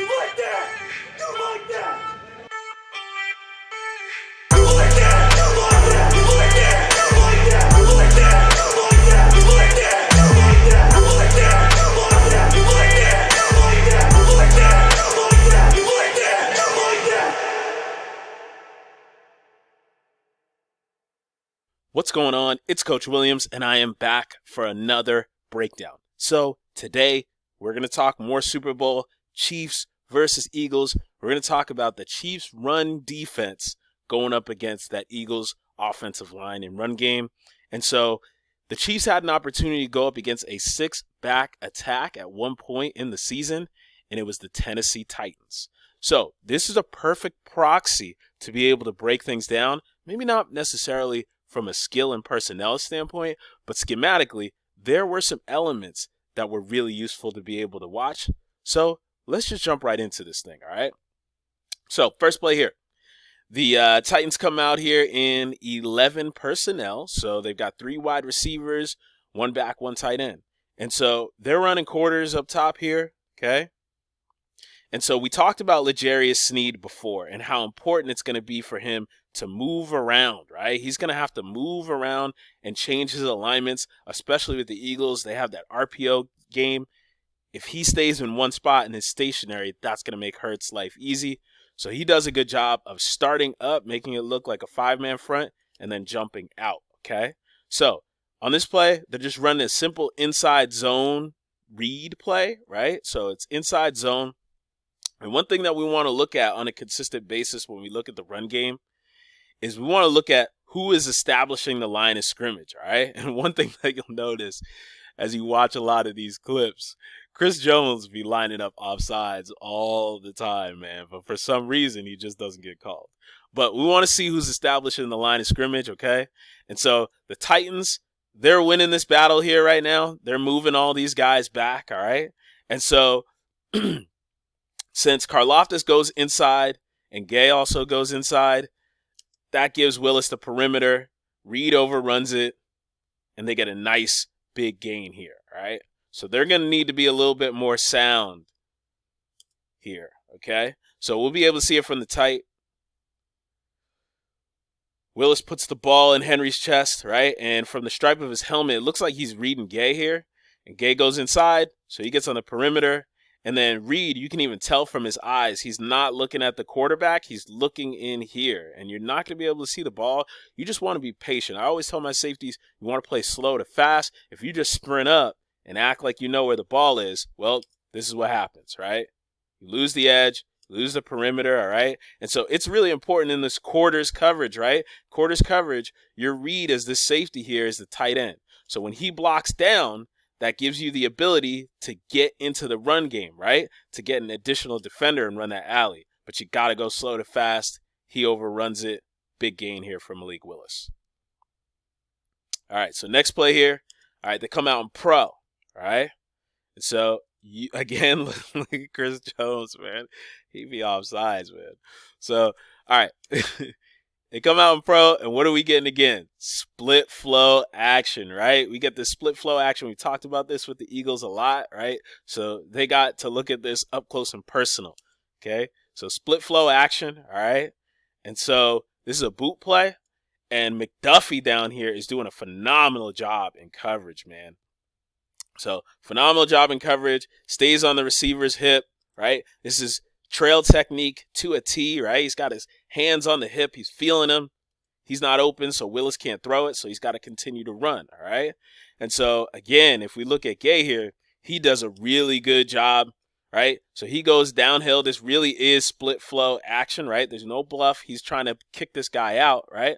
like that? You like that? You like that? You like that? You like that? You like that? You like that? You like that? You like that? You like that? You like that? You like that? You like that? You like that? You like that? You like that? You like that? You like that? What's going on? It's Coach Williams, and I am back for another breakdown. So today, we're going to talk more Super Bowl, Chiefs versus Eagles. We're going to talk about the Chiefs' run defense going up against that Eagles' offensive line and run game. And so the Chiefs had an opportunity to go up against a six-back attack at one point in the season, and it was the Tennessee Titans. So this is a perfect proxy to be able to break things down, maybe not necessarily from a skill and personnel standpoint, but schematically, there were some elements that were really useful to be able to watch. So let's just jump right into this thing, all right? So first play here. The Titans come out here in 11 personnel. So they've got 3 wide receivers, 1 back, 1 tight end. And so they're running quarters up top here, okay? And so we talked about L'Jarius Sneed before and how important it's going to be for him to move around, right? He's going to have to move around and change his alignments, especially with the Eagles. They have that RPO game. If he stays in one spot and is stationary, that's going to make Hurts' life easy. So he does a good job of starting up, making it look like a 5-man front, and then jumping out, okay? So on this play, they're just running a simple inside zone read play, right? So it's inside zone. And one thing that we want to look at on a consistent basis when we look at the run game is we want to look at who is establishing the line of scrimmage, all right? And one thing that you'll notice as you watch a lot of these clips, Chris Jones be lining up offsides all the time, man. But for some reason, he just doesn't get called. But we want to see who's establishing the line of scrimmage, okay? And so the Titans, they're winning this battle here right now. They're moving all these guys back, all right? And so since Karlaftis goes inside and Gay also goes inside, that gives Willis the perimeter. Reed overruns it, and they get a nice big gain here, all right? So they're going to need to be a little bit more sound here, okay? So we'll be able to see it from the tight. Willis puts the ball in Henry's chest, right? And from the stripe of his helmet, it looks like he's reading Gay here. And Gay goes inside, so he gets on the perimeter. And then Reed, you can even tell from his eyes, he's not looking at the quarterback. He's looking in here. And you're not going to be able to see the ball. You just want to be patient. I always tell my safeties, you want to play slow to fast. If you just sprint up and act like you know where the ball is, well, this is what happens, right? You lose the edge, lose the perimeter, all right? And so it's really important in this quarters coverage, right? Quarters coverage, your read as this safety here is the tight end. So when he blocks down, that gives you the ability to get into the run game, right? To get an additional defender and run that alley. But you got to go slow to fast. He overruns it. Big gain here for Malik Willis. All right, so next play here. All right, they come out in pro, all right? And so, again, look at Chris Jones, man. He be offsides, man. So, all right. They come out in pro, and what are we getting again? Split flow action, right? We get this split flow action. We talked about this with the Eagles a lot, right? So they got to look at this up close and personal, okay? So split flow action, all right? And so this is a boot play, and McDuffie down here is doing a phenomenal job in coverage, man. So phenomenal job in coverage, stays on the receiver's hip, right? This is trail technique to a T, right? He's got his hands on the hip. He's feeling them. He's not open, so Willis can't throw it, so he's got to continue to run, all right? And so, again, if we look at Gay here, he does a really good job, right? So he goes downhill. This really is split flow action, right? There's no bluff. He's trying to kick this guy out, right?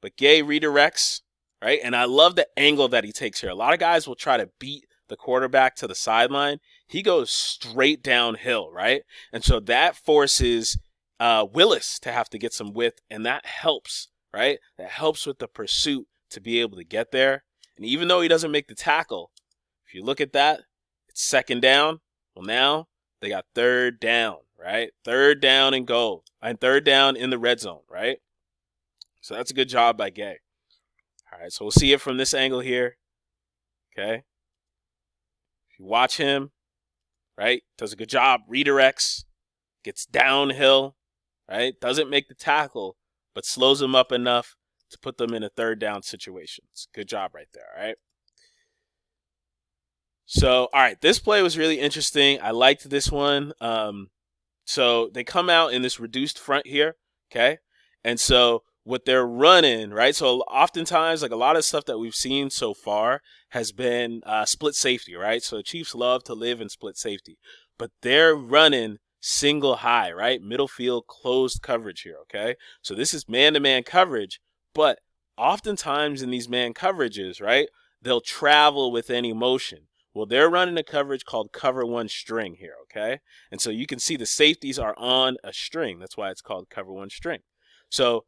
But Gay redirects, right? And I love the angle that he takes here. A lot of guys will try to beat the quarterback to the sideline. He goes straight downhill, right? And so that forces Willis to have to get some width, and that helps, right? That helps with the pursuit to be able to get there. And even though he doesn't make the tackle, if you look at that, it's second down. Well, now they got third down, right? Third down and goal, and third down in the red zone, right? So that's a good job by Gay. All right, so we'll see it from this angle here, okay? If you watch him, right, does a good job, redirects, gets downhill, right? Doesn't make the tackle, but slows them up enough to put them in a third down situation. Good job right there, all right? So, all right, this play was really interesting. I liked this one. So they come out in this reduced front here, okay? And so what they're running, right? So oftentimes, like a lot of stuff that we've seen so far has been split safety, right? So the Chiefs love to live in split safety, but they're running single high, right? Middle field closed coverage here, okay? So this is man-to-man coverage, but oftentimes in these man coverages, right, they'll travel with any motion. Well, they're running a coverage called cover one string here, okay? And so you can see the safeties are on a string. That's why it's called cover one string. So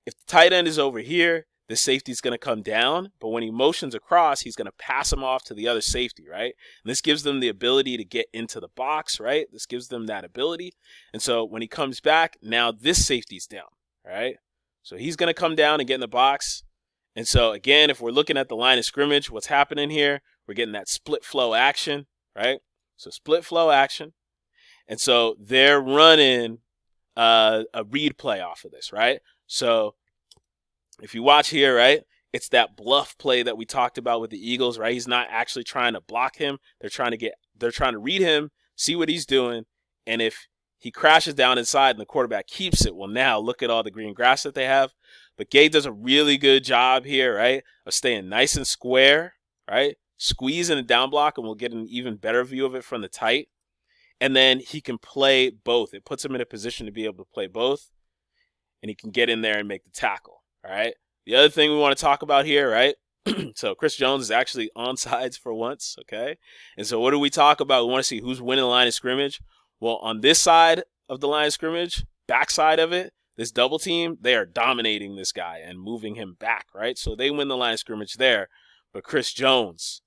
if the tight end is over here, the safety is going to come down, but when he motions across, he's going to pass him off to the other safety, right? And this gives them the ability to get into the box, right? This gives them that ability. And so when he comes back, now this safety's down, right? So he's going to come down and get in the box. And so again, if we're looking at the line of scrimmage, what's happening here? We're getting that split flow action, right? So split flow action. And so they're running a read play off of this, right? So if you watch here, right, it's that bluff play that we talked about with the Eagles, right? He's not actually trying to block him. They're trying to read him, see what he's doing. And if he crashes down inside and the quarterback keeps it, well, now look at all the green grass that they have. But Gay does a really good job here, right, of staying nice and square, right? Squeeze in a down block, and we'll get an even better view of it from the tight. And then he can play both. It puts him in a position to be able to play both, and he can get in there and make the tackle, all right? The other thing we want to talk about here, right? So Chris Jones is actually onside for once, okay? And so what do we talk about? We want to see who's winning the line of scrimmage. Well, on this side of the line of scrimmage, backside of it, this double team, they are dominating this guy and moving him back, right? So they win the line of scrimmage there. But Chris Jones,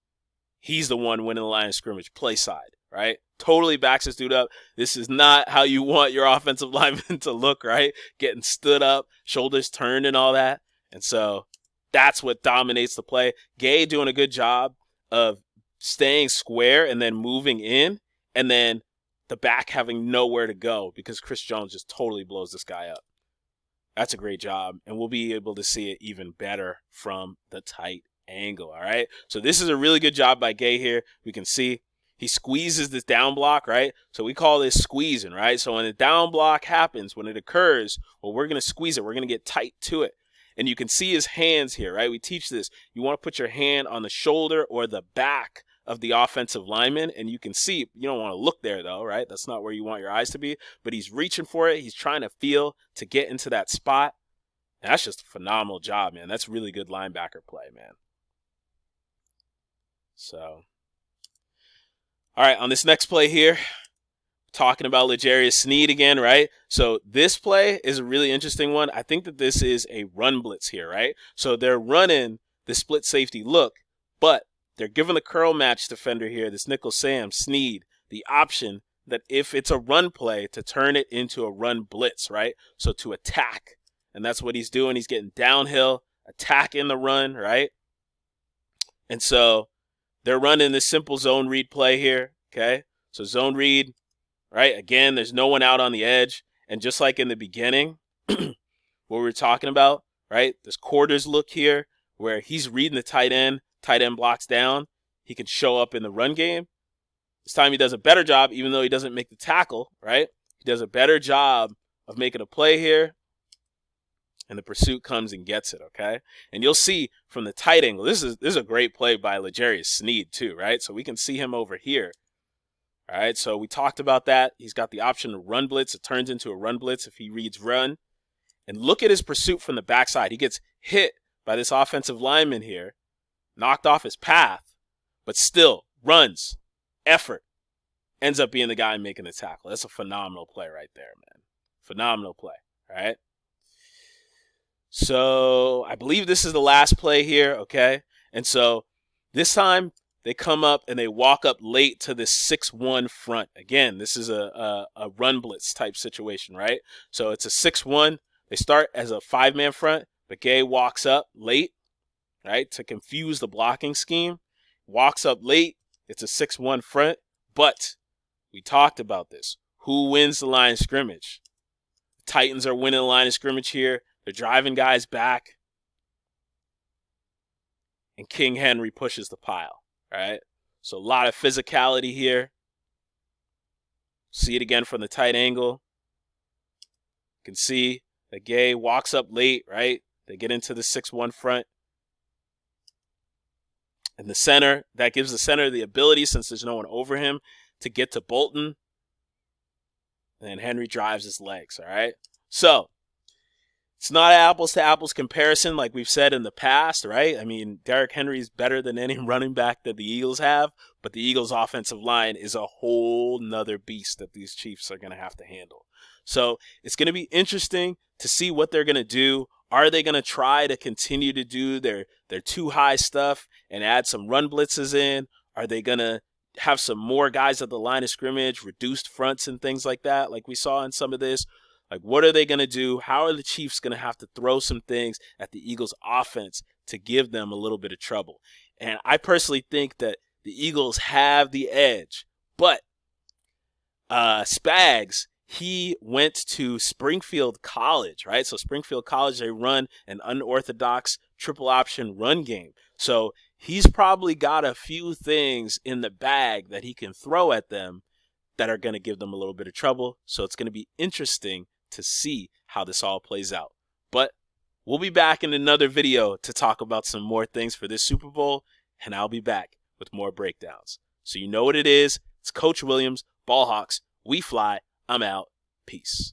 he's the one winning the line of scrimmage play side, right? Totally backs his dude up. This is not how you want your offensive lineman to look, right? Getting stood up, shoulders turned and all that. And so that's what dominates the play. Gay doing a good job of staying square and then moving in, and then the back having nowhere to go because Chris Jones just totally blows this guy up. That's a great job, and we'll be able to see it even better from the tight angle, all right? So this is a really good job by Gay here. We can see he squeezes this down block, right? So we call this squeezing, right? So when the down block happens, when it occurs, well, we're going to squeeze it. We're going to get tight to it. And you can see his hands here, right? We teach this. You want to put your hand on the shoulder or the back of the offensive lineman, and you can see, you don't want to look there though, right? That's not where you want your eyes to be, but he's reaching for it. He's trying to feel to get into that spot. And that's just a phenomenal job, man. That's really good linebacker play, man. So, all right, on this next play here, talking about L'Jarius Sneed again, right? So this play is a really interesting one. I think that this is a run blitz here, right? So they're running the split safety look, but they're giving the curl match defender here, this nickel Sam, Sneed, the option that if it's a run play, to turn it into a run blitz, right? So to attack. And that's what he's doing. He's getting downhill, attacking the run, right? And so they're running this simple zone read play here, okay? So zone read, right? Again, there's no one out on the edge. And just like in the beginning, what we were talking about, right? This quarters look here where he's reading the tight end blocks down. He can show up in the run game. This time he does a better job, even though he doesn't make the tackle, right? He does a better job of making a play here. And the pursuit comes and gets it, okay? And you'll see from the tight angle, this is a great play by L'Jarius Sneed too, right? So we can see him over here. All right, so we talked about that. He's got the option to run blitz. It turns into a run blitz if he reads run. And look at his pursuit from the backside. He gets hit by this offensive lineman here, knocked off his path, but still runs, effort, ends up being the guy making the tackle. That's a phenomenal play right there, man. Phenomenal play, all right? So I believe this is the last play here, okay? And so this time they come up and they walk up late to this 6-1 front. Again, this is a run blitz type situation, right? So it's a 6-1. They start as a 5-man front, but Gay walks up late, right, to confuse the blocking scheme. Walks up late. It's a 6-1 front, but we talked about this. who wins the line of scrimmage? Titans are winning the line of scrimmage here. They're driving guys back. And King Henry pushes the pile, right? So a lot of physicality here. See it again from the tight angle. You can see that Gay walks up late, right? They get into the 6-1 front. And the center, that gives the center the ability, since there's no one over him, to get to Bolton. And Henry drives his legs, all right? So, it's not an apples-to-apples comparison like we've said in the past, right? I mean, Derrick Henry is better than any running back that the Eagles have, but the Eagles' offensive line is a whole nother beast that these Chiefs are going to have to handle. So, it's going to be interesting to see what they're going to do. Are they going to try to continue to do their too high stuff and add some run blitzes in? Are they going to have some more guys at the line of scrimmage, reduced fronts and things like that, like we saw in some of this? Like, what are they going to do? How are the Chiefs going to have to throw some things at the Eagles' offense to give them a little bit of trouble? And I personally think that the Eagles have the edge. But Spags, he went to Springfield College, right? So Springfield College, they run an unorthodox triple option run game. So he's probably got a few things in the bag that he can throw at them that are going to give them a little bit of trouble. So it's going to be interesting to see how this all plays out. But we'll be back in another video to talk about some more things for this Super Bowl, and I'll be back with more breakdowns. So you know what it is. It's Coach Williams, Ball Hawks. We fly. I'm out. Peace.